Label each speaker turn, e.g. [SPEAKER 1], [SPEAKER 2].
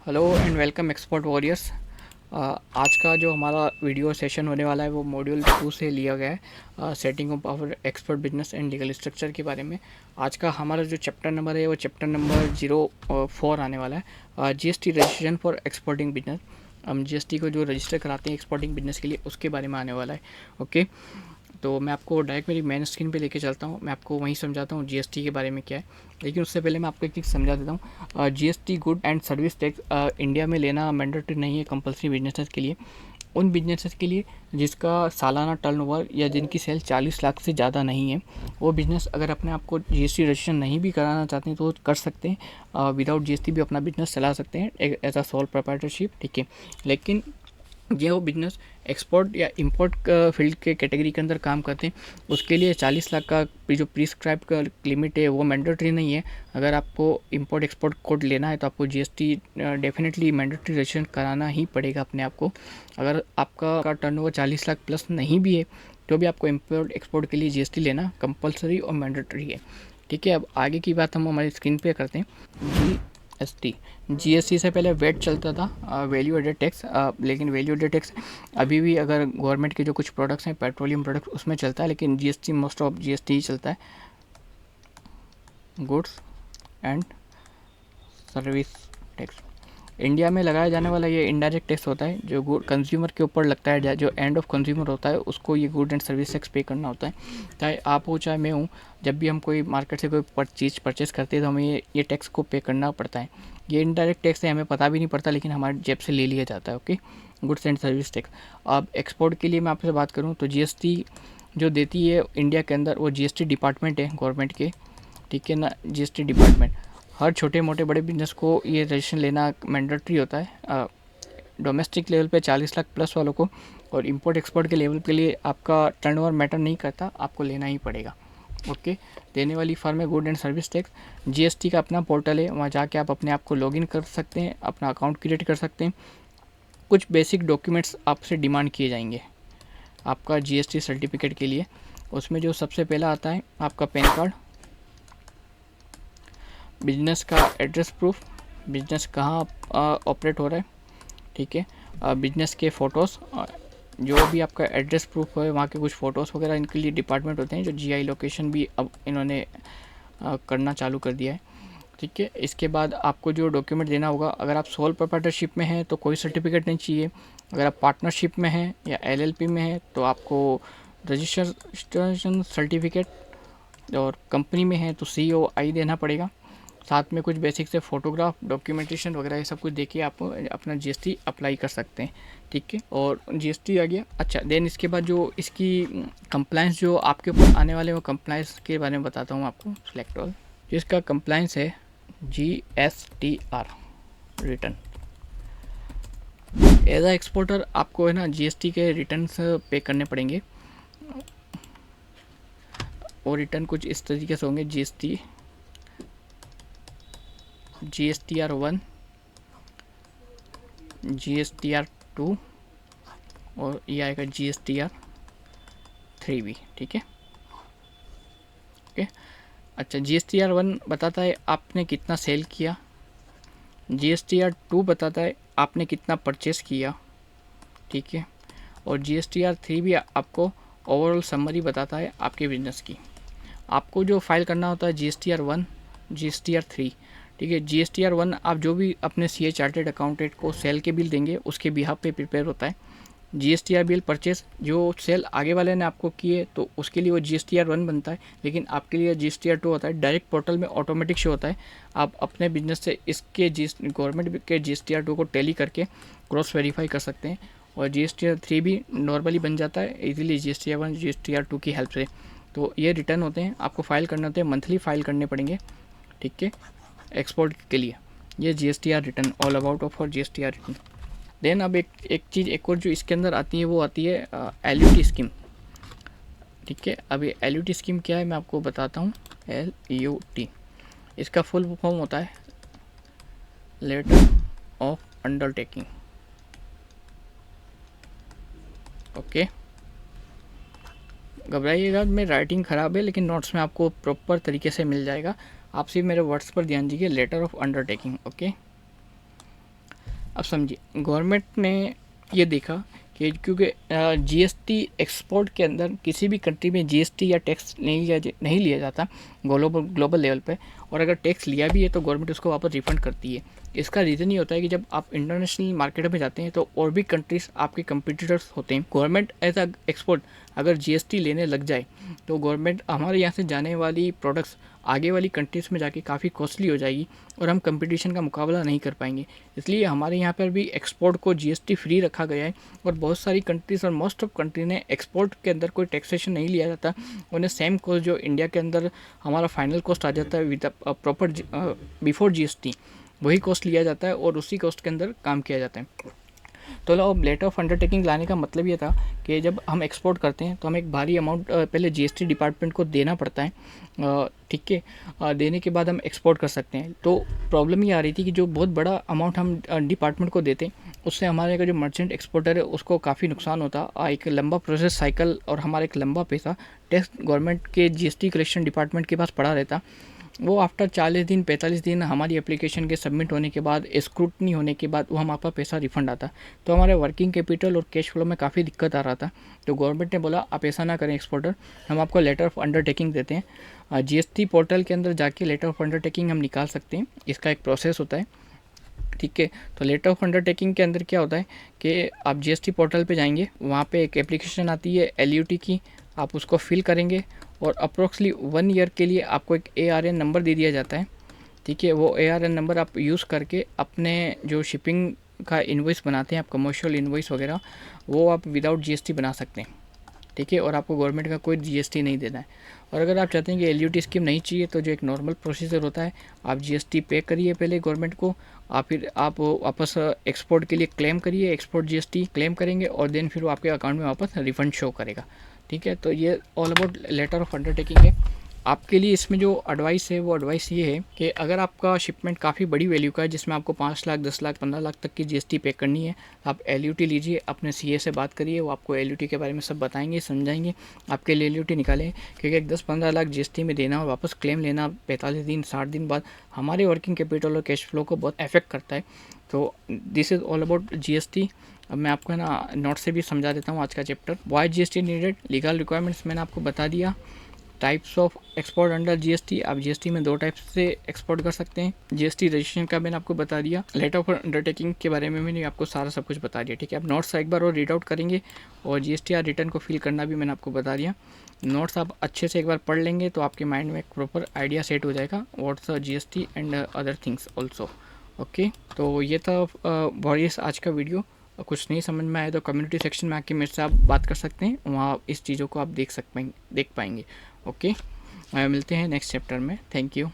[SPEAKER 1] Hello and welcome expert warriors. आज का जो हमारा वीडियो सेशन होने वाला है वो मॉड्यूल 2 से लिया गया है, setting of our expert business and legal structure के बारे में। आज का हमारा जो चैप्टर नंबर है वो चैप्टर नंबर 04 आने वाला है, GST registration for exporting business. हम जीएसटी को जो रजिस्टर कराते हैं एक्सपोर्टिंग बिजनेस के लिए उसके बारे में आने वाला है। ओके, तो मैं आपको डायरेक्ट मेरी मेन स्क्रीन पे लेके चलता हूँ। मैं आपको वहीं समझाता हूँ जीएसटी के बारे में क्या है, लेकिन उससे पहले मैं आपको एक चीज़ समझा देता हूँ। GST good and service tax India में लेना मैंडेटरी नहीं है कंपल्सरी बिजनेसेस के लिए। उन बिजनेसेस के लिए जिसका सालाना टर्नओवर या जिनकी सेल 40 लाख से ज़्यादा नहीं है, वो बिज़नेस अगर अपने आप को जीएसटी रजिस्ट्रेशन नहीं भी कराना चाहते हैं तो कर सकते हैं। विदाउट जीएसटी भी अपना बिजनेस चला सकते हैं एज अ सोल प्रोप्राइटरशिप, ठीक है। लेकिन ये वो बिजनेस एक्सपोर्ट या इंपोर्ट फील्ड के कैटेगरी के अंदर काम करते हैं, उसके लिए 40 लाख का जो प्रिस्क्राइब का लिमिट है वो मैंडेटरी नहीं है। अगर आपको इंपोर्ट एक्सपोर्ट कोड लेना है तो आपको जीएसटी डेफिनेटली मैंडेटरी रजिस्ट्रेशन कराना ही पड़ेगा अपने आप को। अगर आपका टर्नओवर 40 लाख प्लस नहीं भी है तो भी आपको इंपोर्ट एक्सपोर्ट के लिए जीएसटी लेना कंपलसरी और मैंडेटरी है, ठीक है। अब आगे की बात हम हमारी स्क्रीन पे करते हैं। जीएसटी से पहले वेट चलता था, वैल्यू एडेड टैक्स, लेकिन वैल्यू एडेड टैक्स अभी भी अगर गवर्नमेंट के जो कुछ प्रोडक्ट्स हैं पेट्रोलियम प्रोडक्ट्स उसमें चलता है, लेकिन जीएसटी मोस्ट ऑफ जीएसटी ही चलता है। Goods and service tax India में लगाया जाने वाला ये इनडायरेक्ट टैक्स होता है जो गुड कंज्यूमर के ऊपर लगता है। जो एंड ऑफ कंज्यूमर होता है उसको ये गुड एंड सर्विस टैक्स पे करना होता है। चाहे आप हो चाहे मैं हूँ, जब भी हम कोई मार्केट से कोई चीज़ परचेस करते हैं तो हमें ये टैक्स को पे करना पड़ता है। ये इनडायरेक्ट टैक्स है, हमें पता भी नहीं पड़ता, लेकिन हमारे जेब से ले लिया जाता है। Okay, goods and service tax. अब एक्सपोर्ट के लिए मैं आपसे बात करूँ तो जीएसटी जो देती है इंडिया के अंदर वो जीएसटी डिपार्टमेंट है गवर्नमेंट के, ठीक है ना। जीएसटी डिपार्टमेंट हर छोटे मोटे बड़े बिजनेस को ये रजिस्ट्रेशन लेना मैंडेटरी होता है। डोमेस्टिक लेवल पे 40 लाख प्लस वालों को, और इंपोर्ट एक्सपोर्ट के लेवल के लिए आपका टर्नओवर मैटर नहीं करता, आपको लेना ही पड़ेगा। ओके, देने वाली फर्म है good and service tax. GST का अपना पोर्टल है, वहाँ जाके आप अपने आप को लॉगिन कर सकते हैं, अपना अकाउंट क्रिएट कर सकते हैं। कुछ बेसिक डॉक्यूमेंट्स आपसे डिमांड किए जाएंगे आपका जीएसटी सर्टिफिकेट के लिए। उसमें जो सबसे पहला आता है आपका पैन कार्ड, बिजनेस का एड्रेस प्रूफ, बिजनेस कहाँ ऑपरेट हो रहा है, ठीक है। बिजनेस के फ़ोटोज़, जो भी आपका एड्रेस प्रूफ है वहाँ के कुछ फ़ोटोज़ वगैरह इनके लिए डिपार्टमेंट होते हैं। जो जीआई लोकेशन भी अब इन्होंने करना चालू कर दिया है, ठीक है। इसके बाद आपको जो डॉक्यूमेंट देना होगा, अगर आप सोल प्रोप्राइटरशिप में हैं तो कोई सर्टिफिकेट नहीं चाहिए। अगर आप पार्टनरशिप में हैं या एलएलपी में हैं तो आपको रजिस्ट्रेशन सर्टिफिकेट, और कंपनी में है तो सीओआई देना पड़ेगा। साथ में कुछ बेसिक से फ़ोटोग्राफ, डॉक्यूमेंटेशन वगैरह ये सब कुछ देखिए, आप अपना जीएसटी अप्लाई कर सकते हैं, ठीक है। और जीएसटी आ गया। अच्छा, देन इसके बाद जो इसकी कंप्लाइंस जो आपके ऊपर आने वाले वो कंप्लाइंस के बारे में बताता हूँ आपको। सिलेक्ट ऑल, जिसका कंप्लाइंस है GSTR return. As a exporter आपको है ना जीएसटी के रिटर्न पे करने पड़ेंगे, और रिटर्न कुछ इस तरीके से होंगे। जीएसटीआर 1, जीएसटीआर 2 और ये आएगा जीएसटीआर 3 भी, ठीक है। ओके, अच्छा, जीएसटीआर 1 बताता है आपने कितना सेल किया, जीएसटीआर 2 बताता है आपने कितना परचेस किया, ठीक है। और जीएसटीआर 3 भी आपको ओवरऑल समरी बताता है आपके बिजनेस की। आपको जो फाइल करना होता है जीएसटीआर 1, जीएसटीआर 3, ठीक है। जीएसटीआर 1 आप जो भी अपने सीए चार्टेड अकाउंटेंट को सेल के बिल देंगे उसके बिहाफ पे प्रिपेयर होता है। जीएसटीआर बिल परचेस जो सेल आगे वाले ने आपको किए तो उसके लिए वो जीएसटीआर 1 बनता है, लेकिन आपके लिए जीएसटीआर 2 होता है। डायरेक्ट पोर्टल में ऑटोमेटिक शो होता है। आप अपने बिजनेस से इसके गवर्नमेंट के जीएसटीआर 2 को टैली करके क्रॉस वेरीफाई कर सकते हैं, और जीएसटीआर 3 भी नॉर्मली बन जाता है इजीली जीएसटीआर 1 जीएसटीआर 2 की हेल्प से। तो ये रिटर्न होते हैं, आपको फाइल करने होते हैं, मंथली फाइल करने पड़ेंगे, ठीक है, एक्सपोर्ट के लिए। ये GSTR return, all about of for GSTR return. Then अब एक चीज़ एक और जो इसके अंदर आती है वो आती है एलयूटी स्कीम, ठीक है। अब ये एलयूटी स्कीम क्या है मैं आपको बताता हूँ। एलयूटी, इसका फुल फॉर्म होता है लेटर ऑफ अंडरटेकिंग। ओके, घबराइएगा, मेरी राइटिंग ख़राब है लेकिन नोट्स में आपको प्रॉपर तरीके से मिल जाएगा। आप सिर्फ मेरे वर्ड्स पर ध्यान दीजिए, लेटर ऑफ अंडरटेकिंग। ओके, अब समझिए, गवर्नमेंट ने ये देखा कि क्योंकि जीएसटी एक्सपोर्ट के अंदर किसी भी कंट्री में जीएसटी या टैक्स नहीं लिया जाता ग्लोबल लेवल पे, और अगर टैक्स लिया भी है तो गवर्नमेंट उसको वापस रिफंड करती है। इसका रीज़न ये होता है कि जब आप इंटरनेशनल मार्केट में जाते हैं तो और भी कंट्रीज़ आपके कंपटीटर्स होते हैं। गवर्नमेंट एज अ एक्सपोर्ट अगर जीएसटी लेने लग जाए तो गवर्नमेंट हमारे यहाँ से जाने वाली प्रोडक्ट्स आगे वाली कंट्रीज़ में जाके काफ़ी कॉस्टली हो जाएगी और हम कंपटीशन का मुकाबला नहीं कर पाएंगे। इसलिए हमारे यहाँ पर भी एक्सपोर्ट को जीएसटी फ्री रखा गया है, और बहुत सारी कंट्रीज़ और मोस्ट ऑफ कंट्री ने एक्सपोर्ट के अंदर कोई टैक्सेशन नहीं लिया जाता। उन्हें सेम कॉस्ट जो इंडिया के अंदर हमारा फाइनल कॉस्ट आ जाता है विद प्रॉपर बिफोर जीएसटी, वही कॉस्ट लिया जाता है और उसी कॉस्ट के अंदर काम किया जाता है। तो अब लेटर ऑफ अंडरटेकिंग लाने का मतलब ये था कि जब हम एक्सपोर्ट करते हैं तो हमें एक भारी अमाउंट पहले जीएसटी डिपार्टमेंट को देना पड़ता है, ठीक है। देने के बाद हम एक्सपोर्ट कर सकते हैं। तो प्रॉब्लम ये आ रही थी कि जो बहुत बड़ा अमाउंट हम डिपार्टमेंट को देते उससे हमारे का जो मर्चेंट एक्सपोर्टर है उसको काफ़ी नुकसान होता, एक लंबा प्रोसेस साइकिल और हमारा एक लंबा पैसा टैक्स गवर्नमेंट के जीएसटी कलेक्शन डिपार्टमेंट के पास पड़ा रहता। वो आफ्टर 40 दिन 45 दिन हमारी एप्लीकेशन के सबमिट होने के बाद स्क्रूटनी होने के बाद वो हमारा पैसा रिफंड आता। तो हमारे वर्किंग कैपिटल और कैश फ्लो में काफ़ी दिक्कत आ रहा था। तो गवर्नमेंट ने बोला आप ऐसा ना करें एक्सपोर्टर, हम आपको लेटर ऑफ अंडरटेकिंग देते हैं। जीएसटी पोर्टल के अंदर जाके लेटर ऑफ अंडरटेकिंग हम निकाल सकते हैं, इसका एक प्रोसेस होता है, ठीक है। तो लेटर ऑफ अंडरटेकिंग के अंदर क्या होता है कि आप जीएसटी पोर्टल पे जाएंगे, वहाँ पे एक एप्लीकेशन आती है LUT की, आप उसको फिल करेंगे और अप्रोक्सली 1 ईयर के लिए आपको एक ARN नंबर दे दिया जाता है, ठीक है। वो ARN नंबर आप यूज़ करके अपने जो शिपिंग का इन्वॉइस बनाते हैं आप, कमर्शियल इन्वॉइस वगैरह, वो आप विदाउट जीएसटी बना सकते हैं, ठीक है। और आपको गवर्नमेंट का कोई जीएसटी नहीं देना है। और अगर आप चाहते हैं कि LUT स्कीम नहीं चाहिए तो जो एक नॉर्मल प्रोसीजर होता है, आप जीएसटी पे करिए पहले गवर्नमेंट को, फिर आप वापस एक्सपोर्ट के लिए क्लेम करिए, एक्सपोर्ट जीएसटी क्लेम करेंगे और देन फिर वो आपके अकाउंट में वापस रिफंड शो करेगा, ठीक है। तो ये all about letter of undertaking है। आपके लिए इसमें जो एडवाइस है वो एडवाइस ये है कि अगर आपका शिपमेंट काफ़ी बड़ी वैल्यू का है जिसमें आपको 5 लाख 10 लाख 15 लाख तक की जीएसटी पे करनी है, तो आप LUT लीजिए, अपने CA से बात करिए, वो आपको LUT के बारे में सब बताएंगे, समझाएंगे, आपके लिए LUT निकालें। क्योंकि 10-15 लाख जीएसटी में देना और वापस क्लेम लेना 45 दिन 60 दिन बाद हमारे वर्किंग कैपिटल और कैश फ्लो को बहुत अफेक्ट करता है। तो this is all about GST। अब मैं आपको ना नोट से भी समझा देता हूँ आज का chapter. Why GST needed, legal requirements मैंने आपको बता दिया, types of export under GST, आप GST में 2 टाइप्स से एक्सपोर्ट कर सकते हैं, GST रजिस्ट्रेशन का मैंने आपको बता दिया, लेटर ऑफ अंडरटेकिंग के बारे में मैंने आपको सारा सब कुछ बता दिया, ठीक है। आप नोट्स एक बार और रीड आउट करेंगे और GST रिटर्न को फिल करना भी मैंने आपको बता दिया। नोट्स आप अच्छे से एक बार पढ़ लेंगे तो आपके माइंड में एक प्रॉपर आइडिया सेट हो जाएगा what's GST and other things also, okay. तो ये था वॉरियर्स आज का वीडियो। कुछ नहीं समझ में आए तो कम्युनिटी सेक्शन में आके मेरे से आप बात कर सकते हैं, वहाँ इस चीज़ों को आप देख पाएंगे, ओके। मिलते हैं नेक्स्ट चैप्टर में, थैंक यू।